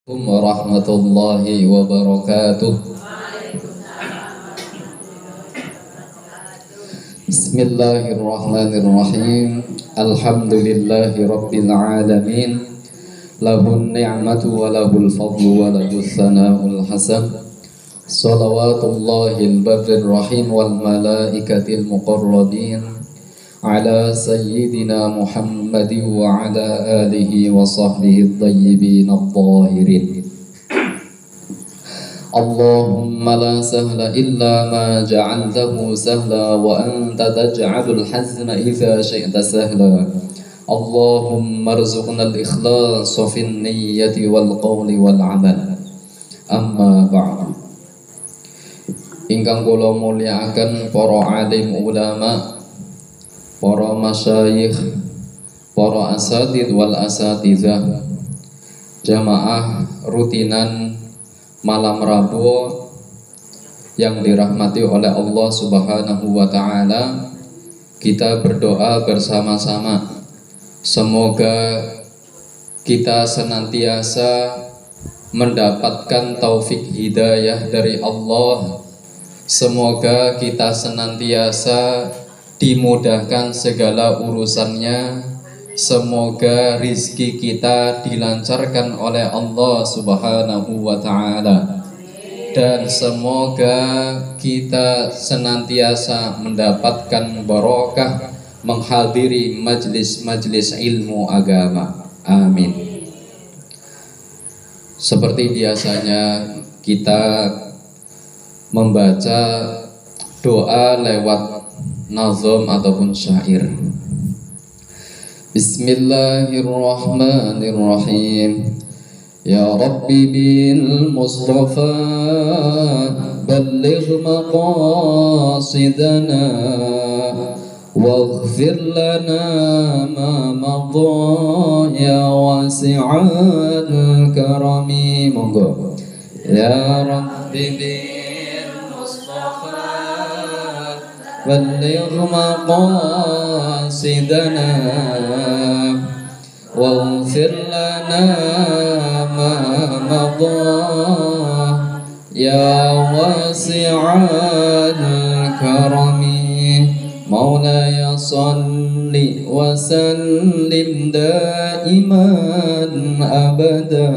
Warahmatullahi wabarakatuh. Bismillahirrahmanirrahim. Alhamdulillahi rabbil alamin. Lahun ni'matu wa lahul fadlu wa lahus sana'ul hasan. Salawatullahil barrir rahim wal malaikatil muqarrabin ala sayyidina Muhammadin wa ala alihi wa sahbihi at-tayyibin at-tahirin. Allahumma la sahla illa ma ja'altahu sahla wa anta taj'alul hazna idza syi'ta sahla. Allahumma arzuqna al-ikhlasa fin niyyati wal qawli wal amal. Amma ba'du. Ingkang kula mulyakaken para alim ulama, para masyayikh, para asatidz wal asatizah, jamaah rutinan malam Rabu yang dirahmati oleh Allah Subhanahu wa taala. Kita berdoa bersama-sama, semoga kita senantiasa mendapatkan taufik hidayah dari Allah. Semoga kita senantiasa dimudahkan segala urusannya. Semoga rizki kita dilancarkan oleh Allah Subhanahu wa ta'ala. Dan semoga kita senantiasa mendapatkan barokah menghadiri majlis-majlis ilmu agama. Amin. Seperti biasanya kita membaca doa lewat nazam ataupun syair. Bismillahirrahmanirrahim. Ya Rabbi bil Mustafa balligh maqasidana waghfir lana ma madha ya wasi'al karami. Monggo. Ya Rabbi bil Mustafa balligh maqasidana waghfir lana ma madha ya wasi'al karami. Maulaya salli wa sallim daiman abada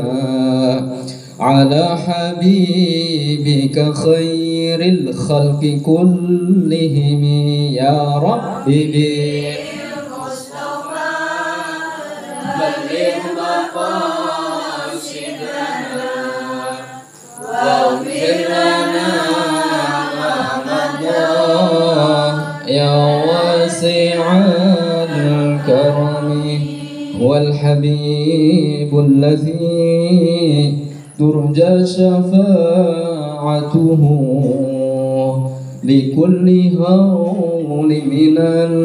ala habibika khairil khalqi kullihim. Ya Rabbi bil Mustafa balligh maqasidana waghfir lana ma madha ya wasi'al karami. Huwal habibul ladzi turja syafa'atuhu likulli hawli minal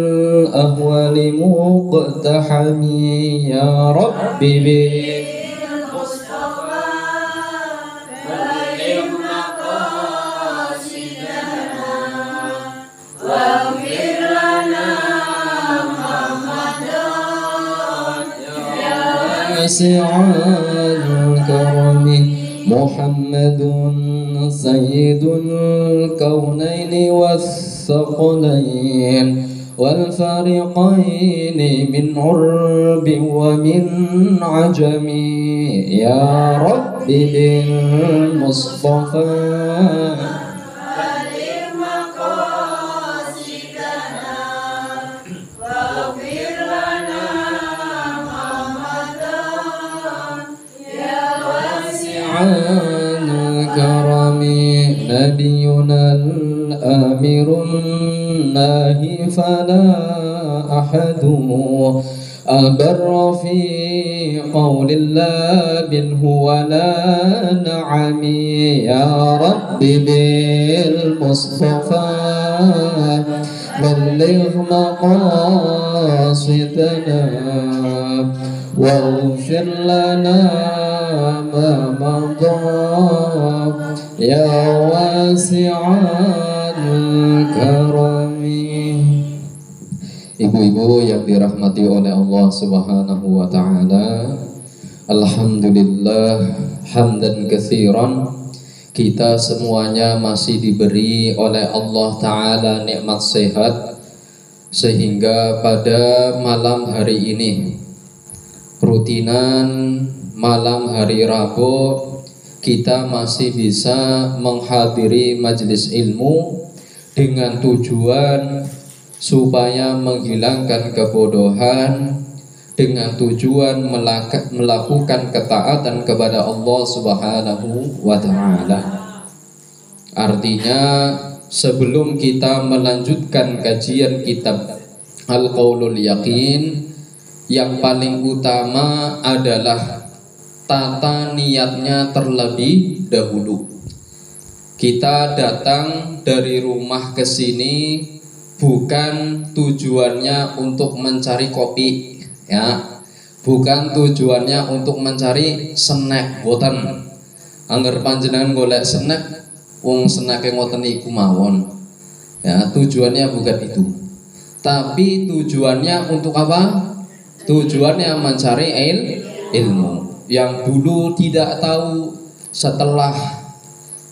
ahwali muqtahami. Ya Rabbi bil Mustafa balligh maqasidana waghfir lana ma madha ya wasi'al karami. Muhammadun sayyidul kaunaini was-saqalain wal fariqaini min urbi wa min ajami. Ya Rabbi bil Mustafa balligh maqasidana waghfir lana ma madha ya wasi'al karami. Nabiyuna al-amirun nahi fala ahadu abarra fi qawlillah minhu wala na'ami. Ya Rabbi bil Mustafa balligh maqasidana waghfir lana ma madha ya wasi'al karami. Ibu-ibu yang dirahmati oleh Allah Subhanahu wa ta'ala, Alhamdulillah hamdan katsiran. Kita semuanya masih diberi oleh Allah Ta'ala nikmat sehat, sehingga pada malam hari ini, rutinan malam hari Rabu, kita masih bisa menghadiri majelis ilmu dengan tujuan supaya menghilangkan kebodohan, dengan tujuan melakukan ketaatan kepada Allah Subhanahu wa Ta'ala. Artinya, sebelum kita melanjutkan kajian kitab Al-Qaulul Yaqin, yang paling utama adalah tata niatnya terlebih dahulu. Kita datang dari rumah ke sini bukan tujuannya untuk mencari kopi, ya, bukan tujuannya untuk mencari snack, boten. Angger panjenengan golek snack, wong snack ngoten iku mawon. Ya, tujuannya bukan itu. Tapi tujuannya untuk apa? Tujuannya mencari ilmu. Yang dulu tidak tahu, setelah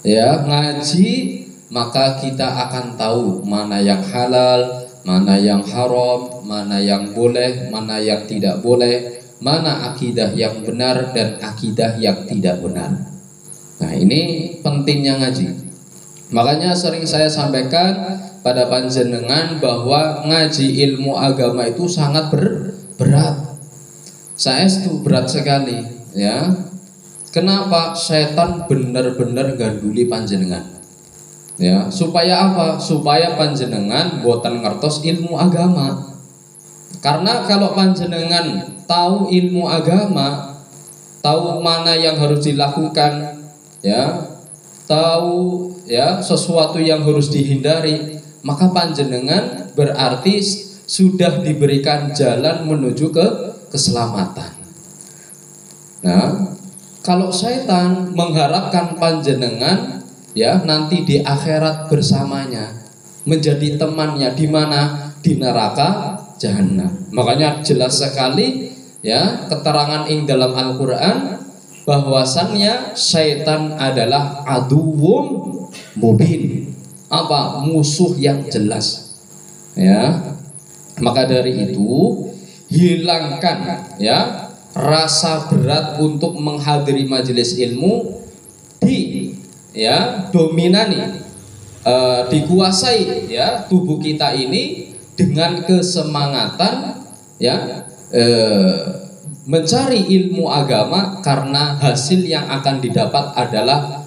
ya ngaji, maka kita akan tahu mana yang halal, mana yang haram, mana yang boleh, mana yang tidak boleh, mana akidah yang benar dan akidah yang tidak benar. Nah, ini pentingnya ngaji. Makanya sering saya sampaikan pada panjenengan bahwa ngaji ilmu agama itu sangat berat. Saya itu berat sekali, ya. Kenapa? Setan benar-benar ganduli panjenengan. Ya, supaya apa? Supaya panjenengan boten ngertos ilmu agama. Karena kalau panjenengan tahu ilmu agama, tahu mana yang harus dilakukan, ya, tahu ya sesuatu yang harus dihindari, maka panjenengan berarti sudah diberikan jalan menuju ke keselamatan. Nah, kalau setan mengharapkan panjenengan ya nanti di akhirat bersamanya, menjadi temannya di mana? Di neraka jahanam. Makanya jelas sekali ya keterangan ing dalam Al-Qur'an bahwasannya setan adalah aduwwum mubin. Apa? Musuh yang jelas. Ya. Maka dari itu hilangkan ya rasa berat untuk menghadiri majelis ilmu, dominani, dikuasai ya tubuh kita ini dengan kesemangatan ya mencari ilmu agama, karena hasil yang akan didapat adalah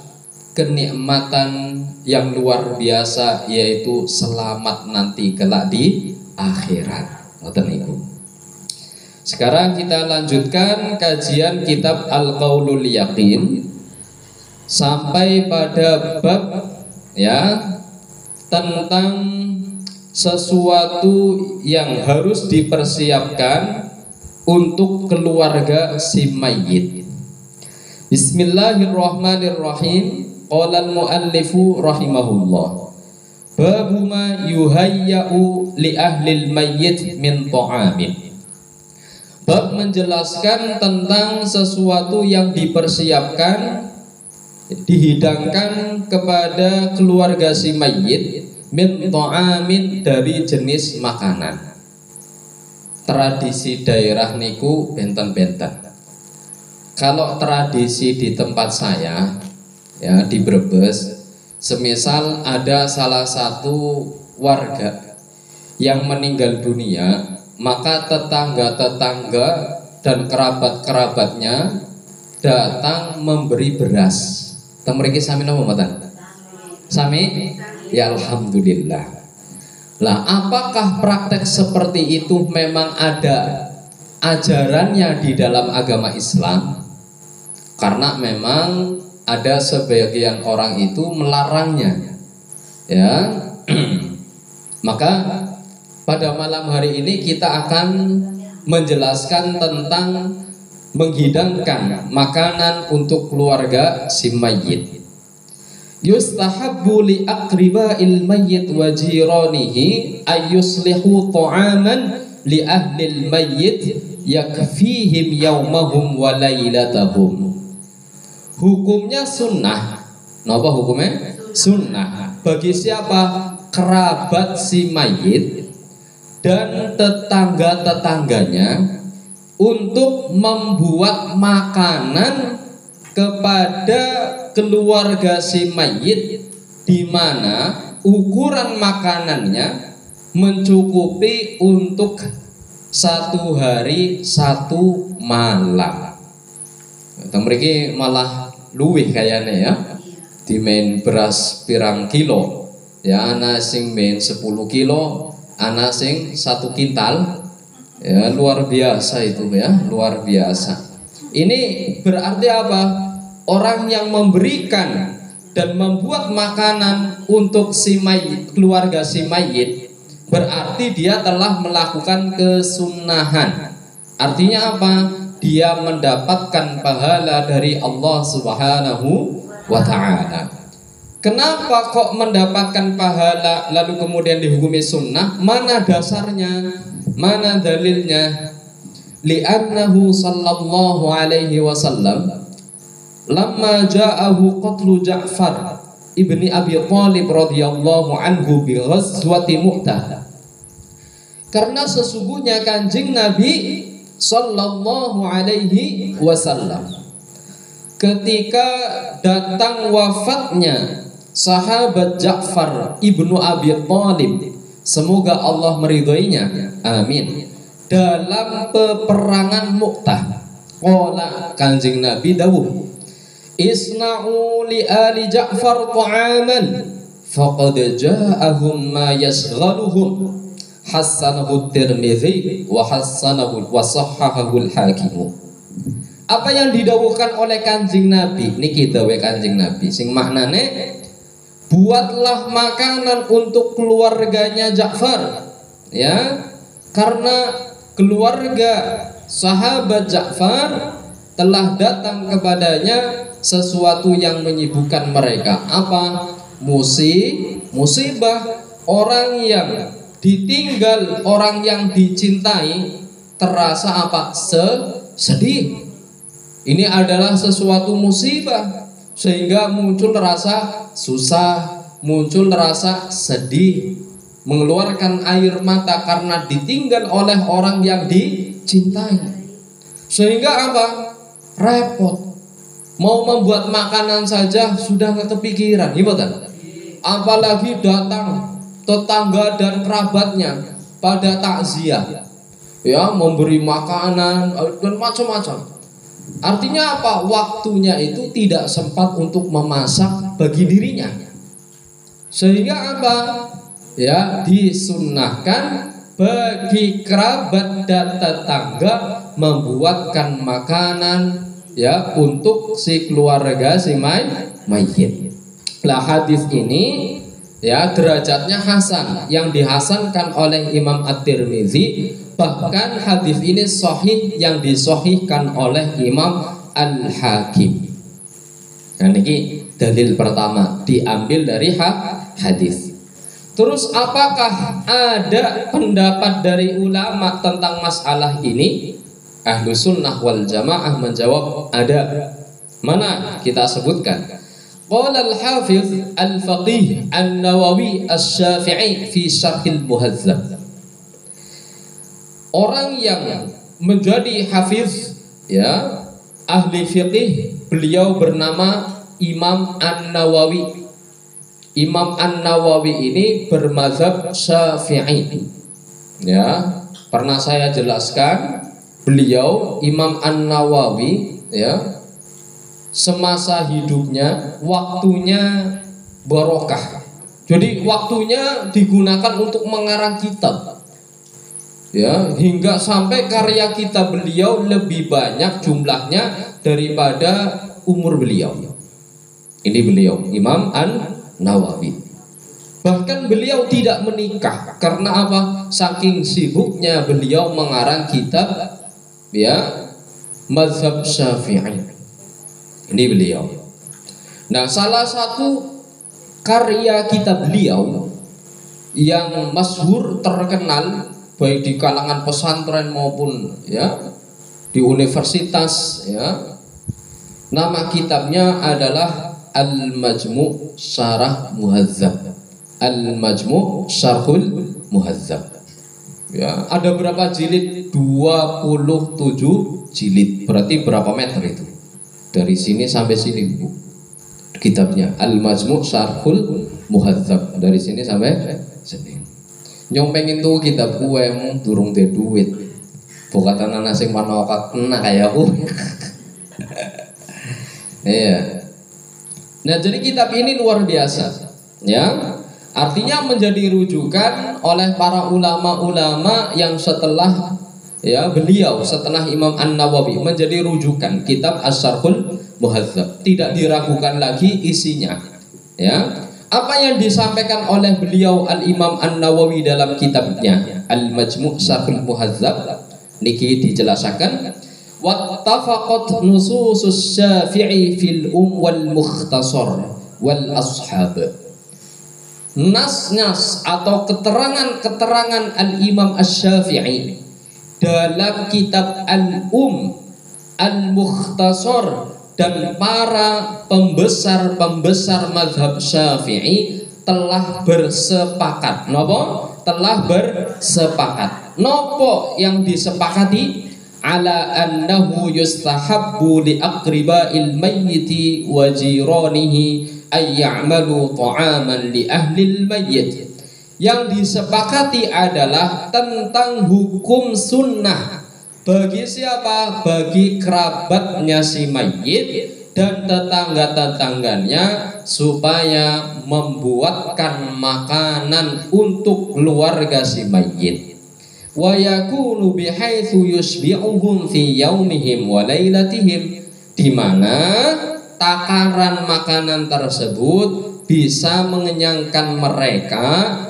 kenikmatan yang luar biasa, yaitu selamat nanti kelak di akhirat. Ngoten niku. Sekarang kita lanjutkan kajian kitab Al-Qaulul Yaqin sampai pada bab ya tentang sesuatu yang harus dipersiapkan untuk keluarga si mayit. Bismillahirrahmanirrahim. Qala al-muallifu rahimahullah. Babu ma yuhayya'u li ahlil mayyit min ta'amin. Bab menjelaskan tentang sesuatu yang dipersiapkan, dihidangkan kepada keluarga si mayit min ta'amin, dari jenis makanan. Tradisi daerah niku benten-benten. Kalau tradisi di tempat saya ya di Brebes, semisal ada salah satu warga yang meninggal dunia, maka tetangga-tetangga dan kerabat-kerabatnya datang memberi beras. Mriki sami napa mboten? Sami? Ya alhamdulillah. Lah, apakah praktek seperti itu memang ada ajarannya di dalam agama Islam? Karena memang ada sebagian orang itu melarangnya. Ya. Maka pada malam hari ini kita akan menjelaskan tentang menghidangkan makanan untuk keluarga si mayyit. Yustahabbu li aqriba'il mayyit wa jiranihi ayyuslihu ta'aman li ahlil mayyit yakfihim yaumahum wa lailatahum. Hukumnya sunnah. Napa hukumnya? Sunnah. Bagi siapa? Kerabat si mayit dan tetangga-tetangganya untuk membuat makanan kepada keluarga si mayit, di mana ukuran makanannya mencukupi untuk 1 hari 1 malam. Mriki malah luwih kayaknya ya. Dimain beras pirang kilo. Ya ana sing main 10 kilo, ana sing 1 kintal. Ya luar biasa itu ya, luar biasa. Ini berarti apa? Orang yang memberikan dan membuat makanan untuk si mayit, keluarga si mayit, berarti dia telah melakukan kesunahan. Artinya apa? Dia mendapatkan pahala dari Allah Subhanahu wa ta'ala. Kenapa kok mendapatkan pahala lalu kemudian dihukumi sunnah? Mana dasarnya? Mana dalilnya? Li'annahu sallallahu alaihi wasallam lamma ja'ahu qatlu Ja'far ibni Abi Thalib radhiyallahu anhu bi ghazwati Mu'tah. Karena sesungguhnya Kanjeng Nabi sallallahu alaihi wasallam ketika datang wafatnya sahabat Ja'far ibnu Abi Thalib, semoga Allah meridhoinya, amin, dalam peperangan Mu'tah, qala Kanjeng Nabi dawuh, isna'u li ali Ja'far ta'aman faqad ja'ahum ma yashghaluhum, hassanahu Tirmidzi wa hassanahu wa sahhahahu al-Hakim. Apa yang didawuhkan oleh Kanjeng Nabi niki dawuh Kanjeng Nabi sing maknane buatlah makanan untuk keluarganya Ja'far, ya, karena keluarga sahabat Ja'far telah datang kepadanya sesuatu yang menyibukkan mereka. Apa? Musibah. Orang yang ditinggal, orang yang dicintai terasa apa? Sedih. Ini adalah sesuatu musibah sehingga muncul rasa susah, muncul rasa sedih, mengeluarkan air mata karena ditinggal oleh orang yang dicintai. Sehingga apa? Repot. Mau membuat makanan saja sudah nggak kepikiran, gimana? Apalagi datang tetangga dan kerabatnya pada takziah, ya, memberi makanan dan macam-macam. Artinya apa? Waktunya itu tidak sempat untuk memasak bagi dirinya. Sehingga apa? Ya, disunnahkan bagi kerabat dan tetangga membuatkan makanan, ya, untuk si keluarga si mayit. Lah hadis ini ya derajatnya hasan, yang dihasankan oleh Imam At-Tirmidzi. Bahkan hadis ini sahih yang disahihkan oleh Imam Al-Hakim. Nah ini dalil pertama diambil dari hadis. Terus apakah ada pendapat dari ulama tentang masalah ini? Ahlus sunnah wal jamaah menjawab ada. Mana kita sebutkan? Qala al-Hafiz al-Faqih an-Nawawi asy-Syafi'i fi Syarhil Muhadzab. Orang yang menjadi hafiz, ya, ahli fiqih, beliau bernama Imam An-Nawawi. Imam An-Nawawi ini bermazhab Syafi'i. Ya, pernah saya jelaskan, beliau Imam An-Nawawi, ya, semasa hidupnya waktunya barokah. Jadi waktunya digunakan untuk mengarang kitab. Ya, hingga sampai karya kitab beliau lebih banyak jumlahnya daripada umur beliau. Ini beliau Imam An-Nawawi. Bahkan beliau tidak menikah karena apa? Saking sibuknya beliau mengarang kitab, ya, mazhab Syafi'i. Ini beliau. Nah, salah satu karya kitab beliau yang masyhur terkenal baik di kalangan pesantren maupun, ya, di universitas ya. Nama kitabnya adalah Al-Majmu' Syarah Muhadzab. Al-Majmu' Syarhul Muhadzab. Ya, ada berapa jilid? 27 jilid. Berarti berapa meter itu? Dari sini sampai sini, Bu. Kitabnya Al-Majmu' Syarhul Muhadzab. Dari sini sampai sini. Nyong pengen tuh kitab kuem durung de duit. Bokatan anak sing manokak kena kayak aku. Iya. Nah, jadi kitab ini luar biasa, ya. Artinya menjadi rujukan oleh para ulama-ulama yang setelah ya beliau, setelah Imam An-Nawawi, menjadi rujukan kitab Asy-Syarhul Muhadzab. Tidak diragukan lagi isinya. Ya. Apa yang disampaikan oleh beliau Al-Imam An-Nawawi dalam kitabnya Al-Majmu' Syarhul Muhadzab niki dijelaskan wattafaqat nususus Syafi'i fil wal mukhtasar wal ashab. Nas-nas atau keterangan-keterangan Al-Imam Asy-Syafi'i dalam kitab Al-Mukhtasar dan para pembesar-pembesar mazhab Syafi'i telah bersepakat. Nopo? Telah bersepakat. Nopo yang disepakati? Ala annahu yustahabbu li aqriba'il mayyiti wa jiranihi ay ya'malu ta'aman li ahlil mayyit. Yang disepakati adalah tentang hukum sunnah bagi siapa? Bagi kerabatnya si mayit dan tetangga-tetangganya supaya membuatkan makanan untuk keluarga si mayit. Wa yakunu bihaitsu yusbi'uhum fi yaumihim wa lailatihim, di mana takaran makanan tersebut bisa mengenyangkan mereka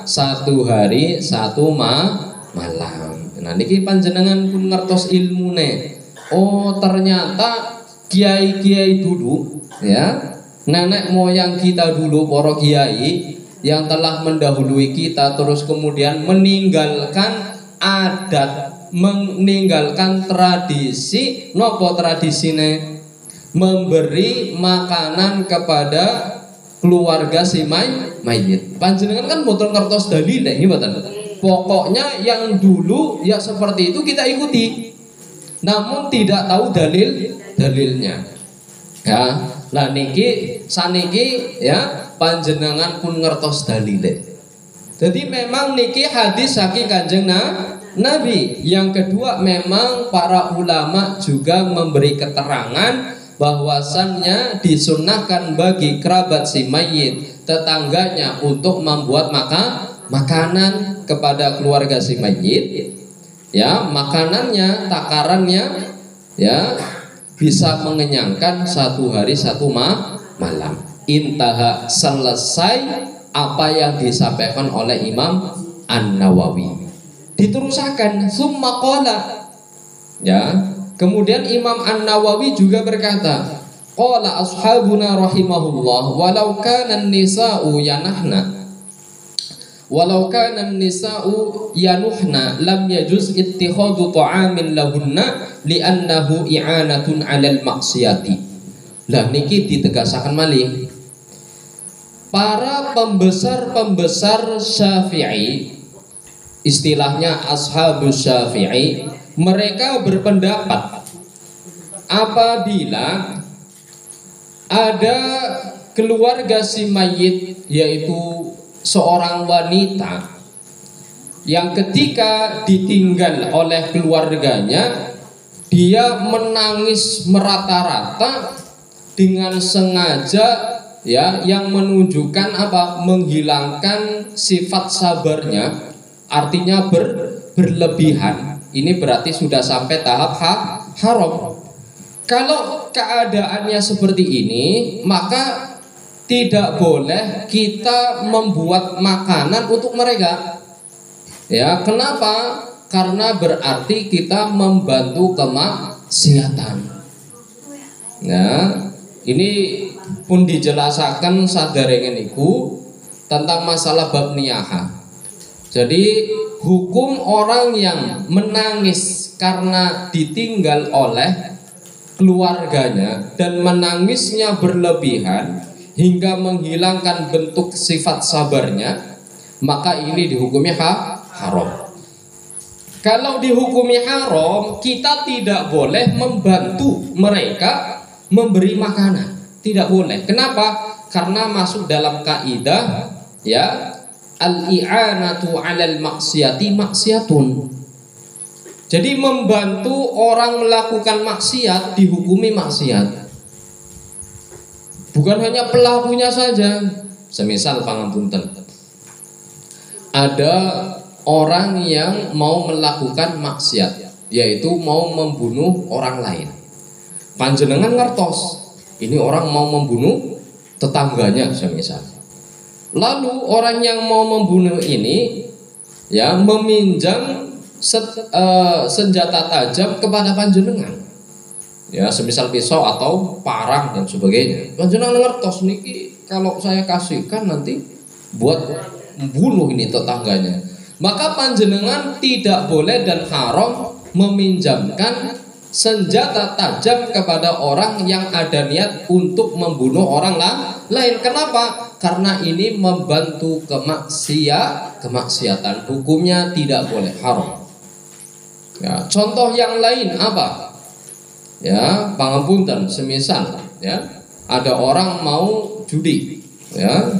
satu hari satu malam. Nah niki panjenengan pun ngertos ilmune. Oh ternyata kiai-kiai dulu ya, nenek moyang kita dulu, para kiai yang telah mendahului kita terus kemudian meninggalkan adat, meninggalkan tradisi. Nopo tradisine? Memberi makanan kepada keluarga si mayit. Panjenengan kan boten ngertos dalile nggih mboten. Pokoknya yang dulu ya seperti itu kita ikuti, namun tidak tahu dalilnya. Ya, lah niki saniki ya panjenengan pun ngertos dalile. Jadi memang niki hadis saking Kanjeng Nabi. Yang kedua memang para ulama juga memberi keterangan bahwasannya disunahkan bagi kerabat si mayit, tetangganya untuk membuat makanan kepada keluarga si mayit. Ya, makanannya, takarannya ya bisa mengenyangkan satu hari satu malam. Intaha, selesai apa yang disampaikan oleh Imam An-Nawawi. Diterusakan summa qala. Ya, kemudian Imam An-Nawawi juga berkata, qala ashabuna rahimahullah walau kana an-nisa'u yanahna lam yajuz ittikhadhu ta'amin lahunna li'annahu i'anatun 'alal maksiyati. Lah niki ditegasaken malih. Para pembesar-pembesar Syafi'i, istilahnya ashabus Syafi'i, mereka berpendapat apabila ada keluarga si mayit, yaitu seorang wanita yang ketika ditinggal oleh keluarganya dia menangis merata-rata dengan sengaja, ya, yang menunjukkan apa? Menghilangkan sifat sabarnya, artinya berlebihan. Ini berarti sudah sampai tahap haram. Kalau keadaannya seperti ini, maka tidak boleh kita membuat makanan untuk mereka. Ya, kenapa? Karena berarti kita membantu kemaksiatan. Nah, ini pun dijelaskan saderenge niku tentang masalah bab niyahah. Jadi hukum orang yang menangis karena ditinggal oleh keluarganya dan menangisnya berlebihan hingga menghilangkan bentuk sifat sabarnya, maka ini dihukumi haram. Kalau dihukumi haram, kita tidak boleh membantu mereka memberi makanan, tidak boleh. Kenapa? Karena masuk dalam kaidah ya, al-i'anatu 'alal maksiati maksiatun. Jadi membantu orang melakukan maksiat dihukumi maksiat. Bukan hanya pelakunya saja. Semisal pangapunten, ada orang yang mau melakukan maksiat, yaitu mau membunuh orang lain. Panjenengan ngertos, ini orang mau membunuh tetangganya semisal. Lalu orang yang mau membunuh ini ya meminjam senjata tajam kepada panjenengan, ya semisal pisau atau parang dan sebagainya. Panjenengan ngertos niki kalau saya kasihkan nanti buat membunuh ini tetangganya, maka panjenengan tidak boleh dan haram meminjamkan senjata tajam kepada orang yang ada niat untuk membunuh orang lain. Kenapa? Karena ini membantu kemaksiatan, hukumnya tidak boleh, haram. Ya, contoh yang lain apa? Ya, pangapunten, semisal ya ada orang mau judi, ya,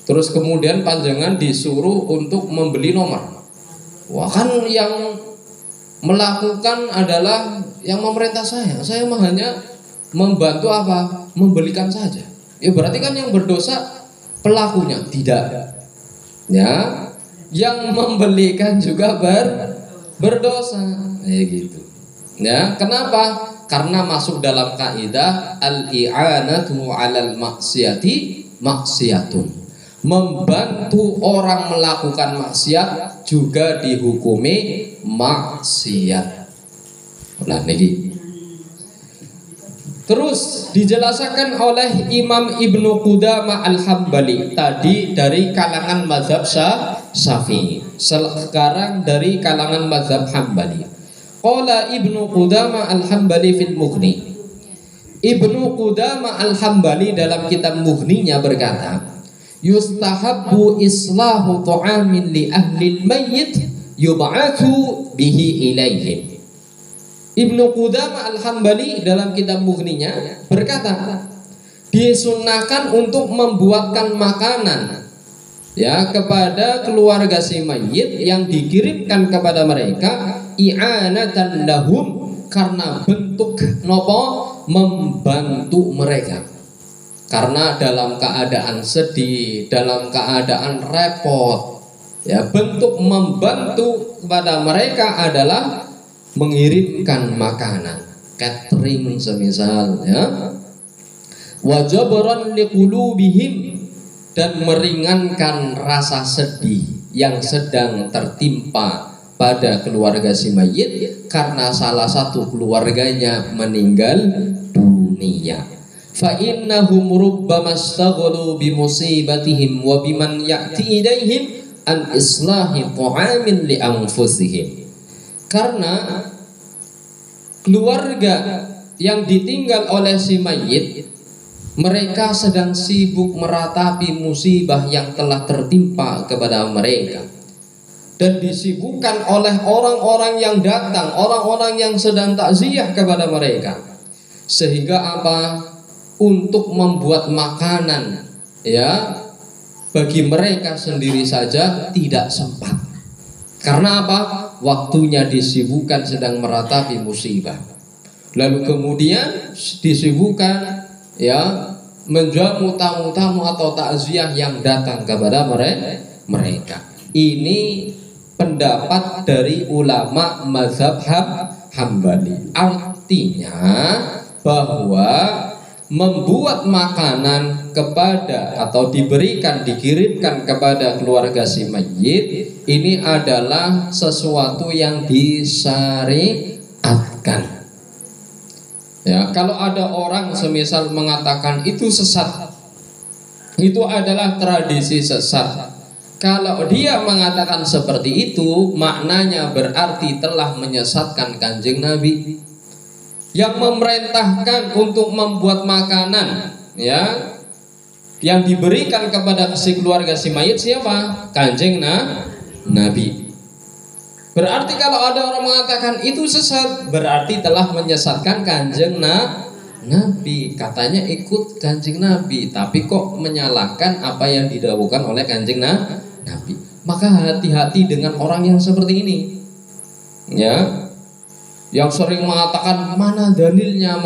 terus kemudian panjenengan disuruh untuk membeli nomor. Wah, kan yang melakukan adalah yang memerintah saya mah hanya membantu apa? Membelikan saja. Ya berarti kan yang berdosa pelakunya, tidak. Ya, yang membelikan juga berdosa, ya gitu. Ya, kenapa? Karena masuk dalam kaidah al-i'anatu 'alal maksiati maksiatun. Membantu orang melakukan maksiat juga dihukumi maksiat. Nah, niki. Terus dijelaskan oleh Imam Ibnu Qudamah Al-Hambali tadi dari kalangan mazhab Syafi'i, sekarang dari kalangan mazhab Hambali. Qala Ibnu Qudamah Al-Hambali fil Mughni. Ibnu Qudamah Al-Hambali dalam kitab Mughninya berkata, yustahabbu islahu ta'amin li ahli al-mayyit yub'athu bihi ilaihim. Ibnu Qudamah Al-Hambali dalam kitab Mughninya berkata, disunnahkan untuk membuatkan makanan ya kepada keluarga si mayit yang dikirimkan kepada mereka, i'anatan lahum, karena bentuk nopo, membantu mereka. Karena dalam keadaan sedih, dalam keadaan repot, ya bentuk membantu kepada mereka adalah mengirimkan makanan, catering semisal, ya. Wajabran liqulubihim, dan meringankan rasa sedih yang sedang tertimpa pada keluarga si mayit karena salah satu keluarganya meninggal dunia. Fa innahum rubbama istaghalu bi musibatihim wa biman ya'ti ilaihim an islahi ta'amin li anfusihim. Karena keluarga yang ditinggal oleh si mayit, mereka sedang sibuk meratapi musibah yang telah tertimpa kepada mereka, dan disibukkan oleh orang-orang yang datang, orang-orang yang sedang takziah kepada mereka, sehingga apa? Untuk membuat makanan ya bagi mereka sendiri saja tidak sempat. Karena apa? Waktunya disibukkan sedang meratapi musibah. Lalu kemudian disibukkan ya menjamu tamu-tamu atau takziah yang datang kepada mereka. Ini pendapat dari ulama mazhab Hambali. Artinya bahwa membuat makanan kepada atau diberikan, dikirimkan kepada keluarga si mayit ini adalah sesuatu yang disyariatkan. Ya, kalau ada orang semisal mengatakan itu sesat, itu adalah tradisi sesat, Kalau dia mengatakan seperti itu, maknanya berarti telah menyesatkan Kanjeng Nabi yang memerintahkan untuk membuat makanan, ya, yang diberikan kepada si keluarga si mayit siapa? Kanjeng Nabi. Berarti kalau ada orang mengatakan itu sesat, berarti telah menyesatkan Kanjeng Nabi. Katanya ikut Kanjeng Nabi, tapi kok menyalahkan apa yang didhawuhkan oleh Kanjeng Nabi. Maka hati-hati dengan orang yang seperti ini, ya, yang sering mengatakan mana dalilnya.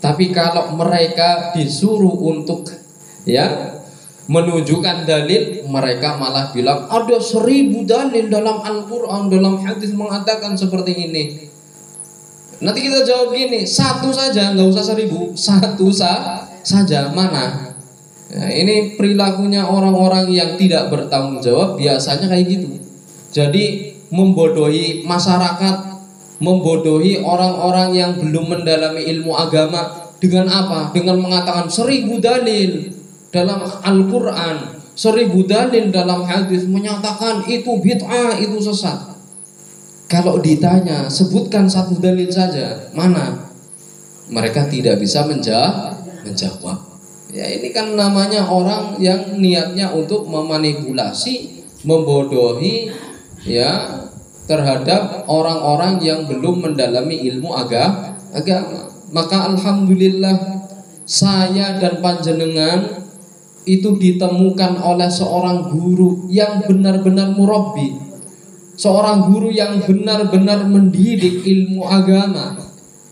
Tapi kalau mereka disuruh untuk, ya, menunjukkan dalil, mereka malah bilang ada 1000 dalil dalam Al-Quran, dalam hadis mengatakan seperti ini. Nanti kita jawab gini, satu saja, nggak usah 1000, satu saja mana? Ya, ini perilakunya orang-orang yang tidak bertanggung jawab, biasanya kayak gitu. Jadi membodohi masyarakat, membodohi orang-orang yang belum mendalami ilmu agama dengan apa? Dengan mengatakan 1000 dalil dalam Al-Quran, 1000 dalil dalam hadis menyatakan itu bid'ah, itu sesat. Kalau ditanya sebutkan satu dalil saja, mana? Mereka tidak bisa menjawab. Ya, ini kan namanya orang yang niatnya untuk memanipulasi, membodohi, ya, terhadap orang-orang yang belum mendalami ilmu agama. Maka alhamdulillah saya dan panjenengan itu ditemukan oleh seorang guru yang benar-benar murabbi, seorang guru yang benar-benar mendidik ilmu agama,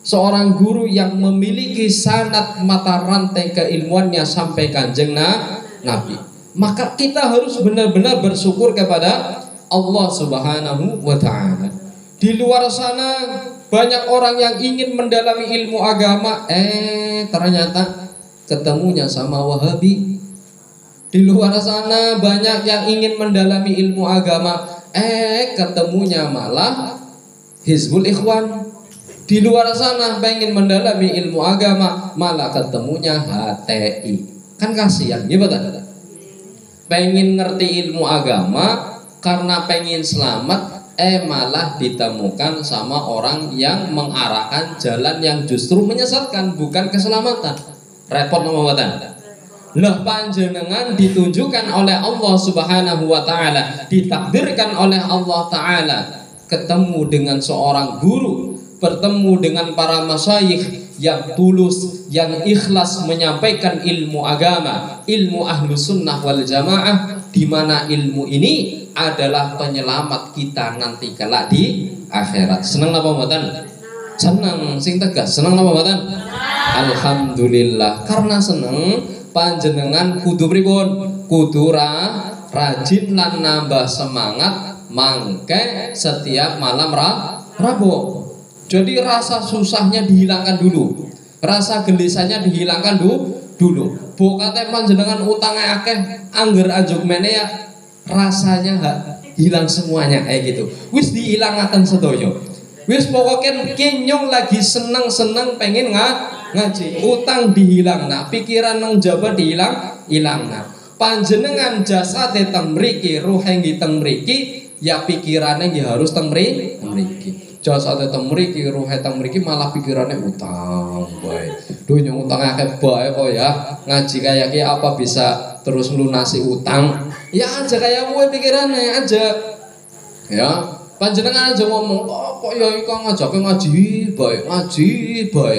seorang guru yang memiliki sanad mata rantai keilmuannya sampai Kanjeng Nabi. Maka kita harus benar-benar bersyukur kepada Allah Subhanahu wa ta'ala. Di luar sana banyak orang yang ingin mendalami ilmu agama, ternyata ketemunya sama Wahabi. Di luar sana banyak yang ingin mendalami ilmu agama, ketemunya malah Hizbul Ikhwan. Di luar sana pengen mendalami ilmu agama, malah ketemunya HTI. Kan kasihan, gimana? Pengen ngerti ilmu agama karena pengen selamat, malah ditemukan sama orang yang mengarahkan jalan yang justru menyesatkan, bukan keselamatan. Repot ngomongin. Lah panjenengan ditunjukkan oleh Allah Subhanahu wa ta'ala, ditakdirkan oleh Allah ta'ala ketemu dengan seorang guru, bertemu dengan para masyayikh yang tulus, yang ikhlas menyampaikan ilmu agama, ilmu ahlu sunnah wal jamaah, di mana ilmu ini adalah penyelamat kita nanti kelak di akhirat. Senang apa mboten? Senang, sing tegas. Senang apa mboten? Alhamdulillah. Karena senang, panjenengan kudu pripun? Kudu rajin lan nambah semangat mangke setiap malam Rabu. Jadi rasa susahnya dihilangkan dulu, rasa gelisahnya dihilangkan dulu. Bokate panjenengan utangnya akeh, angger ajuk mene ya rasanya hilang semuanya kayak gitu. Wis dihilangaken sedoyo. Wis pokoknya kenyong lagi seneng-seneng pengen ngaji, utang dihilang, nah pikiran nang jaba hilang. Nah panjenengan jasate teng mriki, ruhe nggih teng mriki, ya pikirannya nggih harus teng mriki. Jasate teng mriki, ruhe teng mriki, malah pikirannya utang bae. Duh nyong utang akeh bae kok ya. Ngaji kayak ki apa bisa terus lunasi utang? Ya aja kayak kowe pikirannya aja. Ya, panjenengan aja ngomong kok ya iku ngajake ngaji bae.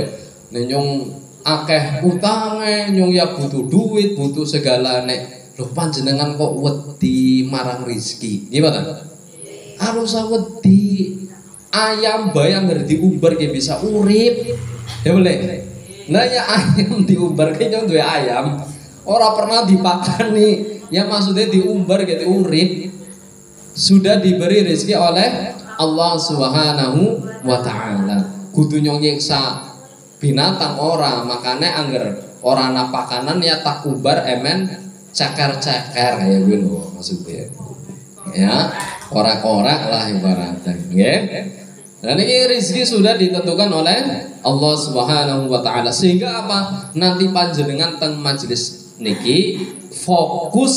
Nek nyong akeh utange, nyong ya butuh duit, butuh segalane. Loh panjenengan kok wedi marang rezeki. Gimana? Harus wedi. Ayam bae anggar diumbar ki bisa urip. Ya boleh. Nah ya ayam diumbar ki nyong duwe ayam. Ora pernah dipakani. Ya maksudnya diumbar gitu urip. Sudah diberi rezeki oleh Allah Subhanahu wa ta'ala. Kudu nyong nyiksa binatang ora, makanya angger ora ana pakanan ya tak ubar emen ceker-ceker kayak gitu maksudnya. Ya, korak-korak lah ibaratnya, nggih. Dan ini rezeki sudah ditentukan oleh Allah Subhanahu wa ta'ala. Sehingga apa? Nanti panjenengan teng majelis niki fokus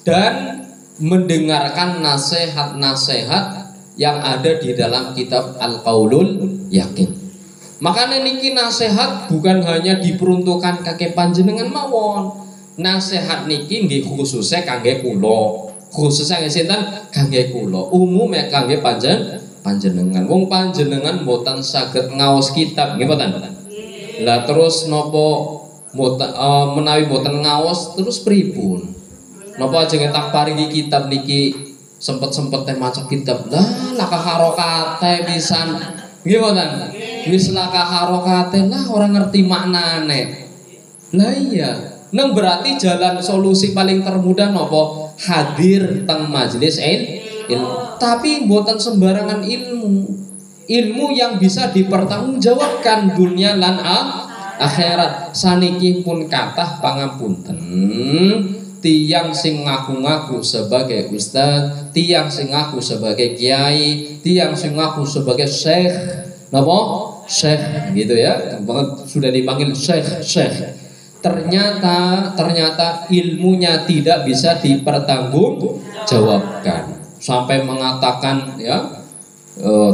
dan mendengarkan nasihat-nasihat yang ada di dalam kitab Al-Qaulul Yakin. Makanya niki nasihat bukan hanya diperuntukkan kangge panjenengan mawon. Nasihat niki nggih khususnya kangge kula. Khususnya kangge sinten? Kangge kula. Umume kangge panjenengan. Wong panjenengan mboten saged ngaos kitab nggih mboten? Lah terus napa menawi mboten ngaos terus pripun? Napa ajeng tak paringi kitab niki sempet-sempet maca kitab. Lah kaharokate pisan. Nggih mboten? Wis laka harokate lah orang ngerti maknane. Lah iya, nang berarti jalan solusi paling termudah nopo? Hadir teng majelis ilmu. Tapi mboten sembarangan ilmu. Ilmu yang bisa dipertanggungjawabkan dunia lan akhirat. Saniki pun kathah pangapunten. Tiang sing ngaku-ngaku sebagai ustaz, tiang sing ngaku sebagai kiai, tiang sing ngaku sebagai syekh, napa? Syekh gitu ya, sudah dipanggil syekh. Ternyata ilmunya tidak bisa dipertanggungjawabkan. Sampai mengatakan ya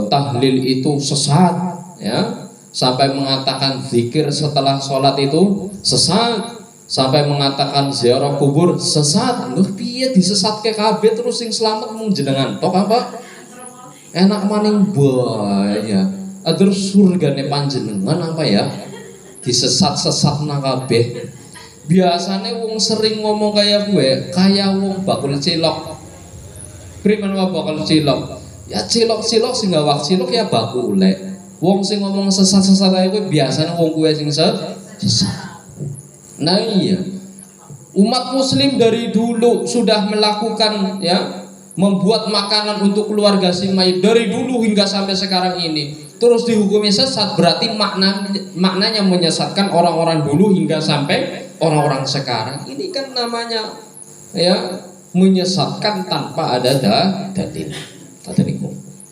tahlil itu sesat ya. Sampai mengatakan zikir setelah sholat itu sesat. Sampai mengatakan ziarah kubur sesat. Lho piye disesatke kabeh terus sing selamat mung jenengan tok apa? Enak maning bahaya. Terus surgane panjenengan apa ya? Disesat-sesat nang kabeh. Biasane wong sering ngomong kayak gue, kayak wong bakul cilok. Primen wae bakul cilok. Ya cilok-cilok sing gawak cilok ya bakule. Wong sing ngomong sesat-sesat ae kuwi biasane wong kuwe sing sesat. Nah iya, umat muslim dari dulu sudah melakukan ya, membuat makanan untuk keluarga si mayit dari dulu hingga sampai sekarang ini. Terus dihukumi sesat, berarti maknanya menyesatkan orang-orang dulu hingga sampai orang-orang sekarang. Ini kan namanya ya menyesatkan tanpa ada dalil.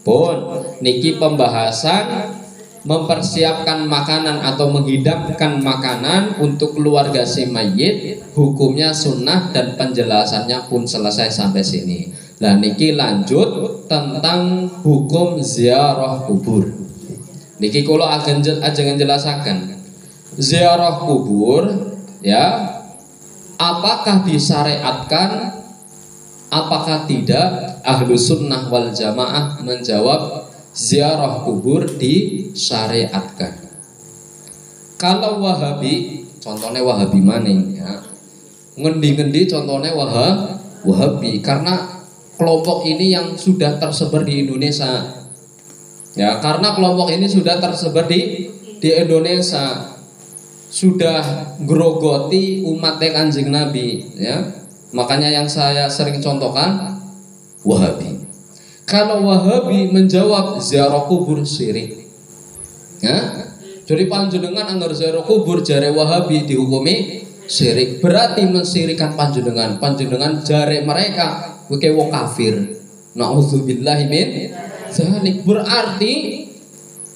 Pun niki pembahasan mempersiapkan makanan atau menghidangkan makanan untuk keluarga si mayit, hukumnya sunnah dan penjelasannya pun selesai sampai sini. Nah niki lanjut tentang hukum ziarah kubur. Niki kalau ajengan jelasaken ziarah kubur ya, apakah disyariatkan, apakah tidak? Ahlu sunnah wal jamaah menjawab ziarah kubur disyariatkan. Kalau Wahabi, contohnya Wahabi maning ya. Ngendi-ngendi contohnya Wahabi karena kelompok ini yang sudah tersebar di Indonesia. Ya, karena kelompok ini sudah tersebar di Indonesia. Sudah grogoti umat Kanjeng Nabi ya. Makanya yang saya sering contohkan Wahabi. Kalau Wahabi menjawab ziarah kubur syirik. Ya? Jadi panjenengan anggar ziarah kubur jare Wahabi dihukumi syirik. Berarti mensyirikan panjenengan. Panjenengan jare mereka kowe wong kafir. Nauzubillahi min dzalik. Berarti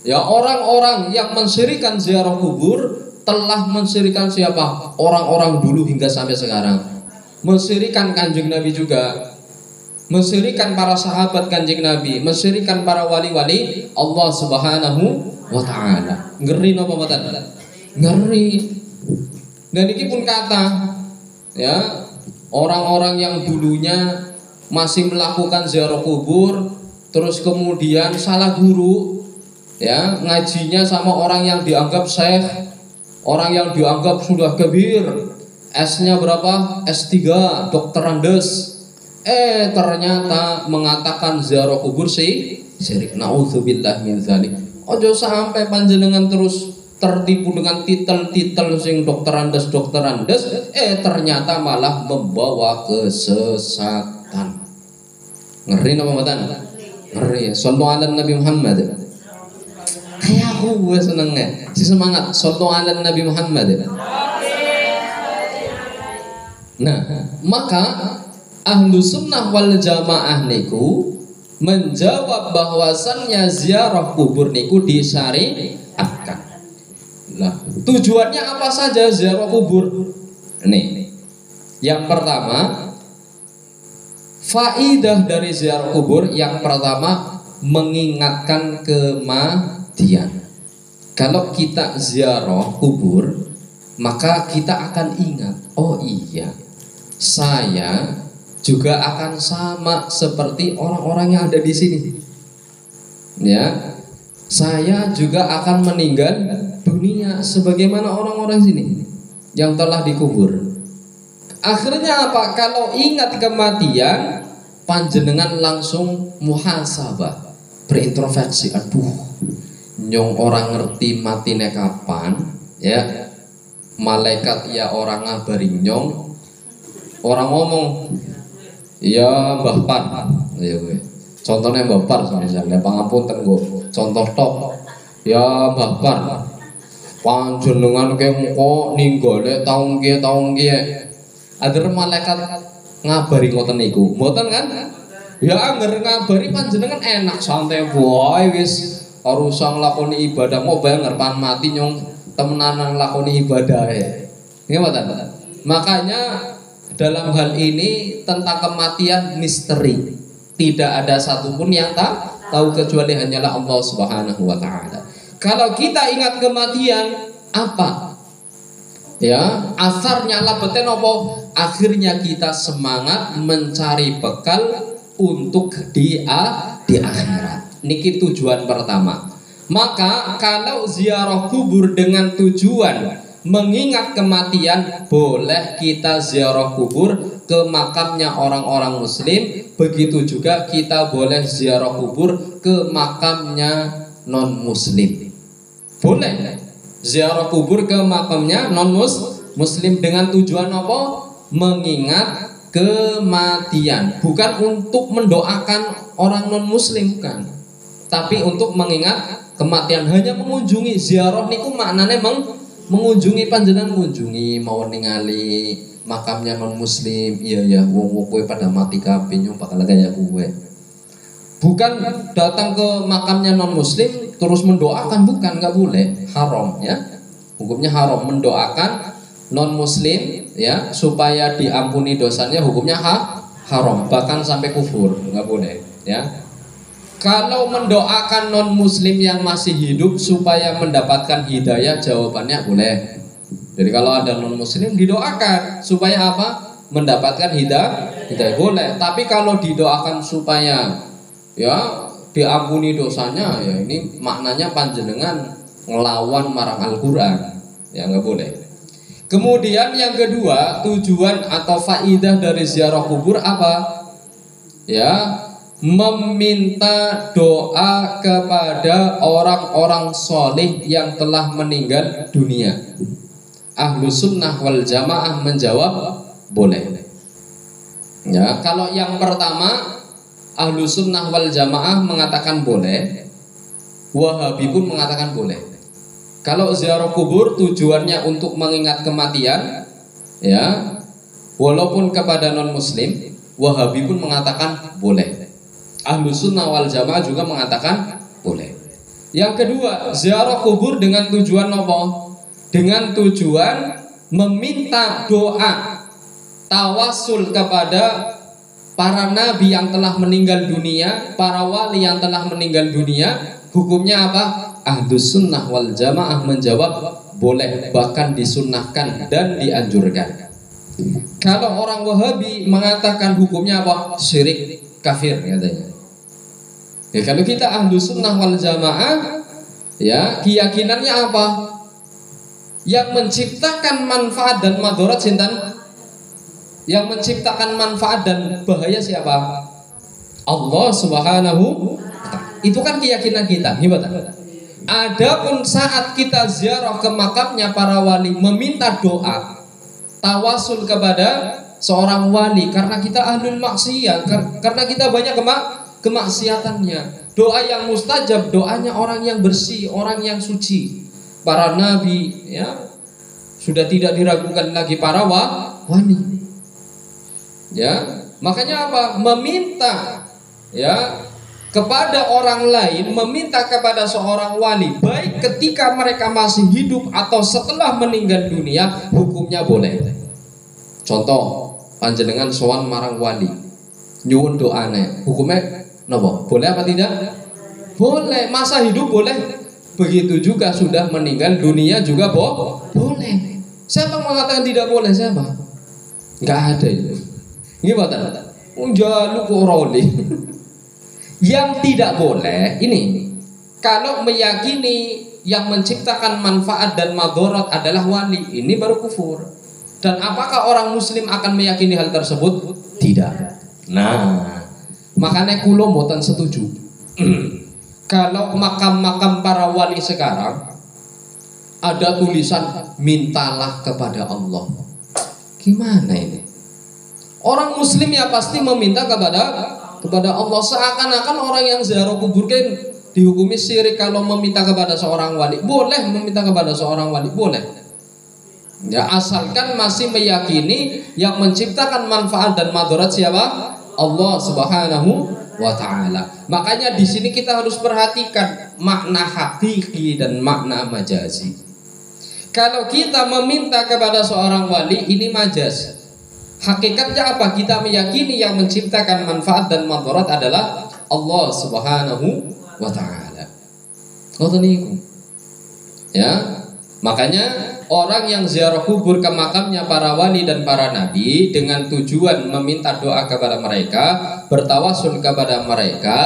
ya orang-orang yang mensyirikan ziarah kubur telah mensyirikan siapa? Orang-orang dulu hingga sampai sekarang. Mensyirikan Kanjeng Nabi juga. Mensyirikan para sahabat Kanjeng Nabi, mensyirikan para wali-wali Allah Subhanahu wa taala. Ngeri napa mboten? Ngeri. Dan ini pun kata ya, orang-orang yang dulunya masih melakukan ziarah kubur terus kemudian salah guru ya, ngajinya sama orang yang dianggap syekh, orang yang dianggap sudah kabir, S-nya berapa? S3, dokter Andes. Ternyata mengatakan ziarah kubur syirik. Nauzubillah min dzalik. Ojo sampai panjenengan terus tertipu dengan titel-titel sing dokter Andes. Ternyata malah membawa kesesatan. Ngeri napa mboten? Ngeri. Shallallahu ala Nabi Muhammad. Kayak aku gue senengnya. Si semangat. Shallallahu ala Nabi Muhammad. Nah, maka Ahlu sunnah wal jamaah niku menjawab bahwasannya ziarah kubur niku disyariatkan. Nah, tujuannya apa saja ziarah kubur? Nih, yang pertama Faidah dari ziarah kubur yang pertama mengingatkan kematian. Kalau kita ziarah kubur, maka kita akan ingat, oh iya, saya juga akan sama seperti orang-orang yang ada di sini. Ya, saya juga akan meninggal dunia sebagaimana orang-orang sini yang telah dikubur. Akhirnya apa? Kalau ingat kematian, panjenengan langsung muhasabah, berintrospeksi. Aduh, nyong orang ngerti matine kapan, ya. Malaikat ya orang ngabari nyong, orang ngomong, ya Mbah Par, ya gue. Contohnya Mbah Par misalnya, pangapunten gue. Contoh tok, ya Mbah Par, panjenengan ke muka ninggale tahun kia. Ada malaikat ngabari ngoten niku, mboten kan? Ya angger ngabari panjenengan enak santai wae wis urusan lakoni ibadah mau bayang ngerpan mati nyong temenanan lakoni ibadah ya. Mboten. Makanya dalam hal ini tentang kematian misteri. Tidak ada satupun yang tahu kecuali hanyalah Allah Subhanahu wa taala. Kalau kita ingat kematian, apa? Ya, asarnya lah beten apa? Akhirnya kita semangat mencari bekal untuk di akhirat. Niki tujuan pertama. Maka kalau ziarah kubur dengan tujuan mengingat kematian, boleh kita ziarah kubur ke makamnya orang-orang muslim. Begitu juga kita boleh ziarah kubur ke makamnya non muslim. Boleh ziarah kubur ke makamnya non muslim dengan tujuan apa? Mengingat kematian, bukan untuk mendoakan orang non muslim, bukan, tapi untuk mengingat kematian. Hanya mengunjungi. Ziarah niku maknanya mengunjungi, panjenengan mengunjungi mau ningali makamnya non muslim. Iya wong kowe pada mati kabeh nyong bakal kaya kowe. Bukan datang ke makamnya non muslim terus mendoakan, bukan, nggak boleh, haram ya. Hukumnya haram mendoakan non muslim ya supaya diampuni dosanya, hukumnya haram, bahkan sampai kufur, nggak boleh ya. Kalau mendoakan non muslim yang masih hidup supaya mendapatkan hidayah, jawabannya boleh. Jadi kalau ada non muslim didoakan supaya apa? Mendapatkan hidayah boleh. Tapi kalau didoakan supaya ya diampuni dosanya, ya ini maknanya panjenengan ngelawan marang Al-Quran, ya nggak boleh. Kemudian yang kedua, tujuan atau faidah dari ziarah kubur apa? Ya, meminta doa kepada orang-orang soleh yang telah meninggal dunia. Ahlus sunnah wal jamaah menjawab boleh. Ya, kalau yang pertama Ahlus sunnah wal jamaah mengatakan boleh, Wahabi pun mengatakan boleh. Kalau ziarah kubur tujuannya untuk mengingat kematian, ya, walaupun kepada non muslim, Wahabi pun mengatakan boleh. Ahlus sunnah wal jamaah juga mengatakan boleh. Yang kedua, ziarah kubur dengan tujuan apa? Dengan tujuan meminta doa, tawasul kepada para nabi yang telah meninggal dunia, para wali yang telah meninggal dunia. Hukumnya apa? Ahlus sunnah wal jamaah menjawab boleh, bahkan disunnahkan dan dianjurkan. Kalau orang Wahabi mengatakan hukumnya apa? Syirik, kafir katanya. Ya, kalau kita Ahlus sunnah wal jamaah, ya keyakinannya apa? Yang menciptakan manfaat dan madharat sinten? Yang menciptakan manfaat dan bahaya siapa? Allah Subhanahu wa ta'ala. Itu kan keyakinan kita. Gimana? Adapun saat kita ziarah ke makamnya para wali, meminta doa, tawasul kepada seorang wali karena kita ahlul maksiyah, karena kita banyak kemaksiatannya. Doa yang mustajab, doanya orang yang bersih, orang yang suci. Para nabi ya sudah tidak diragukan lagi, para wali. Ya, makanya apa? Meminta ya kepada orang lain, meminta kepada seorang wali, baik ketika mereka masih hidup atau setelah meninggal dunia, hukumnya boleh. Contoh, panjenengan sowan marang wali, nyuwun doane. Hukumnya napa? Boleh apa tidak? Boleh. Masa hidup boleh. Begitu juga sudah meninggal dunia juga boleh. Siapa mengatakan tidak boleh? Siapa? Enggak ada itu. Gimana? Unjaluk roli. Yang tidak boleh ini kalau meyakini yang menciptakan manfaat dan madharat adalah wali, ini baru kufur. Dan apakah orang muslim akan meyakini hal tersebut? Tidak. Nah, makanya kulo mboten setuju. Kalau makam-makam para wali sekarang ada tulisan mintalah kepada Allah. Gimana ini? Orang muslim ya pasti meminta kepada Allah. Seakan-akan orang yang ziarah kubur kan dihukumi syirik kalau meminta kepada seorang wali. Boleh meminta kepada seorang wali, boleh. Ya asalkan masih meyakini yang menciptakan manfaat dan madarat siapa? Allah Subhanahu wa taala. Makanya di sini kita harus perhatikan makna hakiki dan makna majazi. Kalau kita meminta kepada seorang wali ini majaz. Hakikatnya apa? Kita meyakini yang menciptakan manfaat dan madarat adalah Allah Subhanahu wa taala. Ngoten niku. Ya. Makanya orang yang ziarah kubur ke makamnya para wali dan para nabi dengan tujuan meminta doa kepada mereka, bertawasul kepada mereka,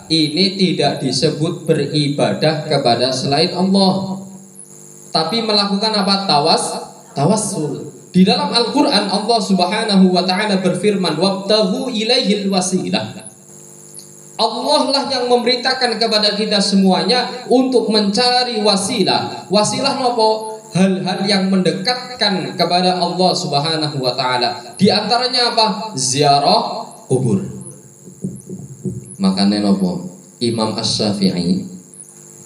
ini tidak disebut beribadah kepada selain Allah, tapi melakukan apa? Tawassul. Di dalam Al-Quran Allah Subhanahu wa ta'ala berfirman, wabtaghu ilaihil wasilah. Allah lah yang memerintahkan kepada kita semuanya untuk mencari wasilah. Wasilah apa? Hal-hal yang mendekatkan kepada Allah Subhanahu wa taala. Di antaranya apa? Ziarah kubur. Makanya apa? Imam Asy-Syafi'i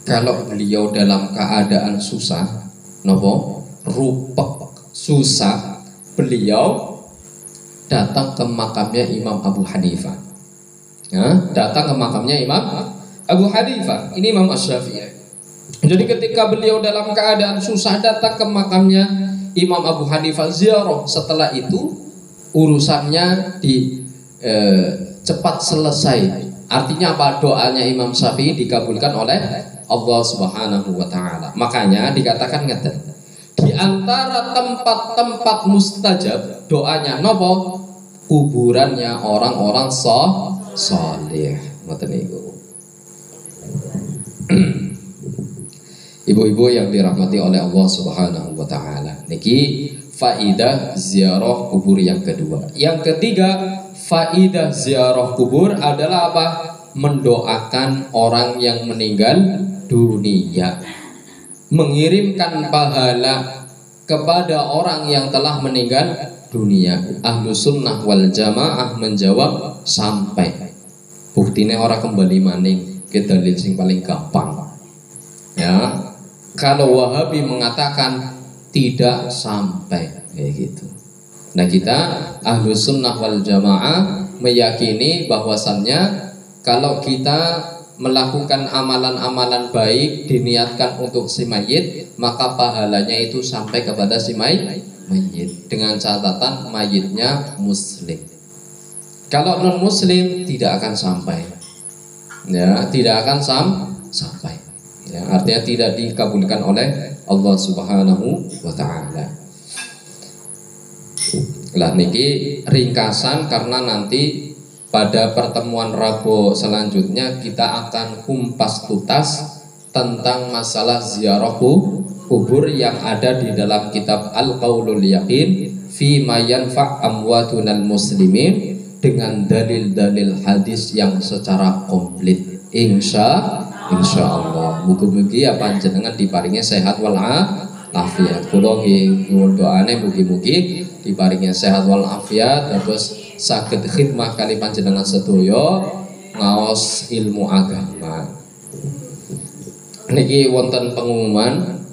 kalau beliau dalam keadaan susah, napa? Rupek, susah, beliau datang ke makamnya Imam Abu Hanifah. Ya, datang ke makamnya Imam Abu Hanifah. Ini Imam Asy-Syafi'i. Jadi ketika beliau dalam keadaan susah datang ke makamnya Imam Abu Hanifah ziarah, setelah itu urusannya cepat selesai. Artinya apa? Doanya Imam Syafi'i dikabulkan oleh Allah Subhanahu wa taala. Makanya dikatakan ngeten. Di antara tempat-tempat mustajab doanya nopo? Kuburannya orang-orang saleh. Ngoten niku. Ibu-ibu yang dirahmati oleh Allah Subhanahu wa taala. Niki faidah ziarah kubur yang kedua. Yang ketiga, faidah ziarah kubur adalah apa? Mendoakan orang yang meninggal dunia. Mengirimkan pahala kepada orang yang telah meninggal dunia. Ahlu sunnah wal jamaah menjawab sampai. Buktinya orang kembali maning ke dalil sing paling gampang. Ya. Kalau Wahabi mengatakan tidak sampai kayak gitu. Nah kita ahlu sunnah wal jamaah meyakini bahwasannya kalau kita melakukan amalan-amalan baik diniatkan untuk si mayit, maka pahalanya itu sampai kepada si mayit dengan catatan mayitnya muslim. Kalau non muslim tidak akan sampai. Ya, tidak akan sampai. Ya, artinya tidak dikabulkan oleh Allah Subhanahu wa taala. Lah niki ringkasan karena nanti pada pertemuan Rabu selanjutnya kita akan kumpas tuntas tentang masalah ziarah kubur yang ada di dalam kitab Al-Qaulul Yaqin fi ma yanfa' amwatunal muslimin dengan dalil-dalil hadis yang secara komplit. Insya Allah. Mugi-mugi ya panjenengan diparingi sehat wal afiat. Kula nggih nyuwun doane mugi-mugi diparingi sehat wal afiat terus saged khidmah kali panjenengan sedaya ngaos ilmu agama. Niki wonten pengumuman